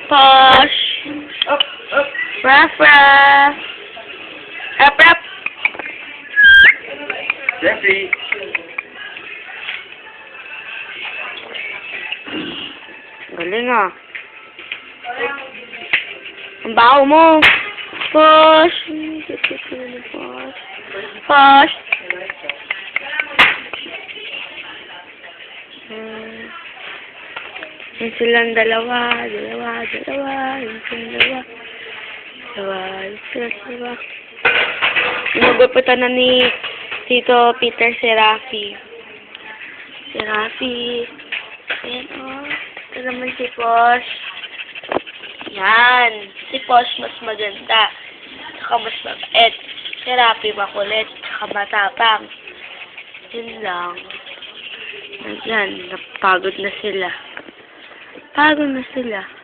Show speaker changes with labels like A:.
A: Posh.
B: Up, up.
A: Ruff, ruff. Ruff, ruff.
B: Jeffrey.
A: Galing ah. Ang baho mo. Posh. Posh. Posh. Yan silang dalawa. Yan silang dalawa. Inugupitan na ni Tito Peter si Rafi. Si Rafi. Ayan o. Ito naman si Posh. Yan. Si Posh mas maganda. Saka mas mabait. Si Rafi makulit. Saka matapang. Yun lang. Ayan. Napagod na sila. Pagod na sila.